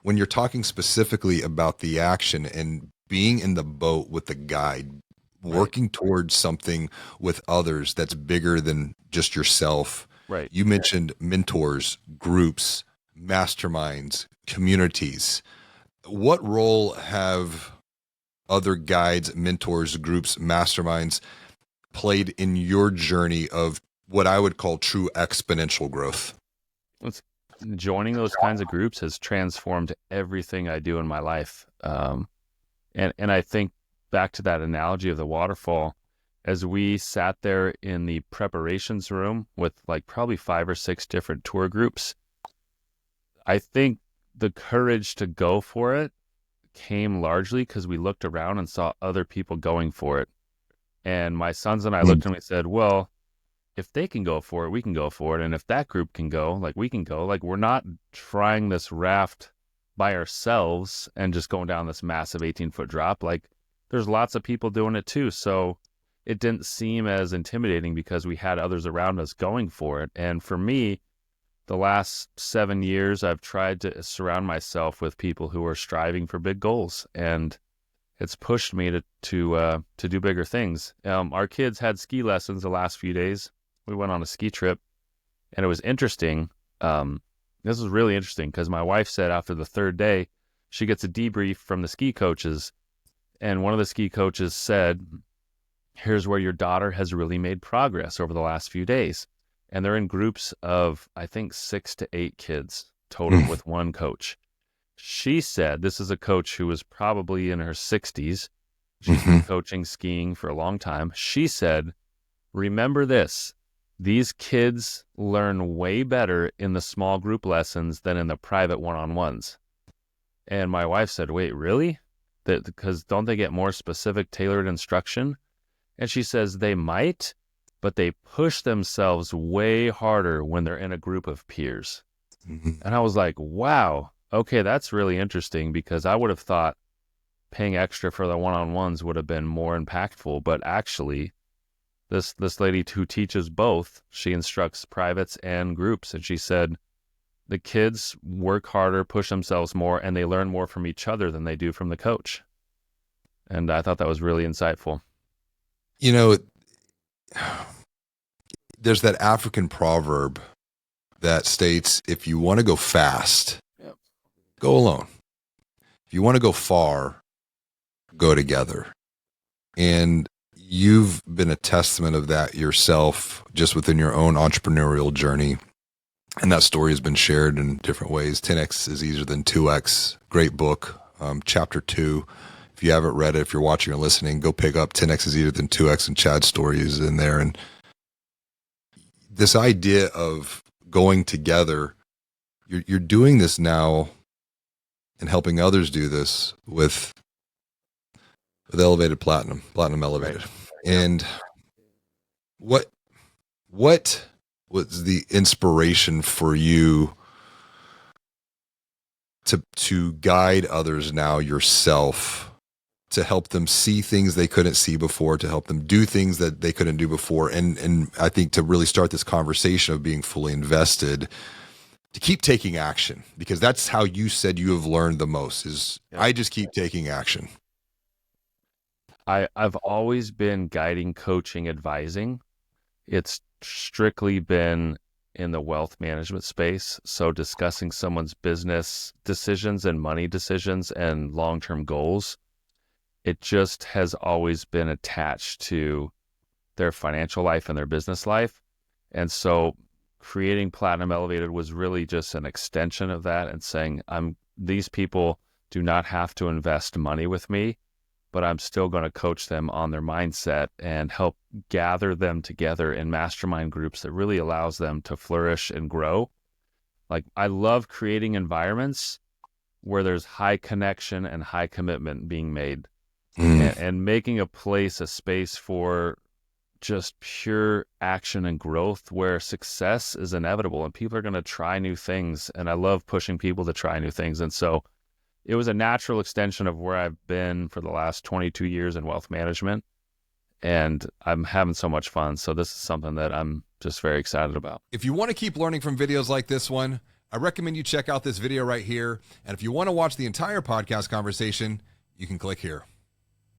when you're talking specifically about the action and being in the boat with the guide, Right. working towards something with others that's bigger than just yourself. Right. You mentioned mentors, groups, masterminds, communities. What role have other guides, mentors, groups, masterminds played in your journey of what I would call true exponential growth? It's, joining those kinds of groups has transformed everything I do in my life. And I think back to that analogy of the waterfall, as we sat there in the preparations room with like probably 5 or 6 different tour groups, I think the courage to go for it came largely because we looked around and saw other people going for it. And my sons and I Mm. looked and we said, well, if they can go for it, we can go for it. And if that group can go, like we can go. Like we're not trying this raft by ourselves and just going down this massive 18-foot drop. Like there's lots of people doing it too. So it didn't seem as intimidating because we had others around us going for it. And for me, the last 7 years, I've tried to surround myself with people who are striving for big goals, and it's pushed me to do bigger things. Our kids had ski lessons the last few days. We went on a ski trip, and it was interesting. This was really interesting because my wife said after the third day, she gets a debrief from the ski coaches, and one of the ski coaches said, "Here's where your daughter has really made progress over the last few days." And they're in groups of, I think, 6 to 8 kids total Mm. with one coach. She said, this is a coach who was probably in her 60s. She's been Mhm. coaching skiing for a long time. She said, remember this, these kids learn way better in the small group lessons than in the private one-on-ones. And my wife said, wait, really? That because don't they get more specific, tailored instruction? And she says they might, but they push themselves way harder when they're in a group of peers. Mhm. And I was like, wow, okay, that's really interesting because I would have thought paying extra for the one-on-ones would have been more impactful. But actually, this lady who teaches both, she instructs privates and groups. And she said the kids work harder, push themselves more, and they learn more from each other than they do from the coach. And I thought that was really insightful. You know, there's that African proverb that states if you want to go fast, Yep. go alone. If you want to go far, go together. And you've been a testament of that yourself just within your own entrepreneurial journey. And that story has been shared in different ways. 10x is easier than 2x. Great book. Chapter 2. If you haven't read it, if you're watching or listening, go pick up 10x is easier than 2x, and Chad's story is in there. And this idea of going together, you're doing this now and helping others do this with elevated platinum Right. elevated. Yep. And what what was the inspiration for you to guide others now yourself, to help them see things they couldn't see before, to help them do things that they couldn't do before, and I think to really start this conversation of being fully invested, to keep taking action, because that's how you said you have learned the most is Yep. I just keep taking action. I've always been guiding, coaching, advising. It's strictly been in the wealth management space. So discussing someone's business decisions and money decisions and long-term goals, it just has always been attached to their financial life and their business life. And so creating Platinum Elevated was really just an extension of that and saying, these people do not have to invest money with me, but I'm still going to coach them on their mindset and help gather them together in mastermind groups that really allows them to flourish and grow. Like I love creating environments where there's high connection and high commitment being made, Mm. and making a place, a space for just pure action and growth where success is inevitable and people are going to try new things. And I love pushing people to try new things. And so it was a natural extension of where I've been for the last 22 years in wealth management. And I'm having so much fun. So this is something that I'm just very excited about. If you want to keep learning from videos like this one, I recommend you check out this video right here. And if you want to watch the entire podcast conversation, you can click here.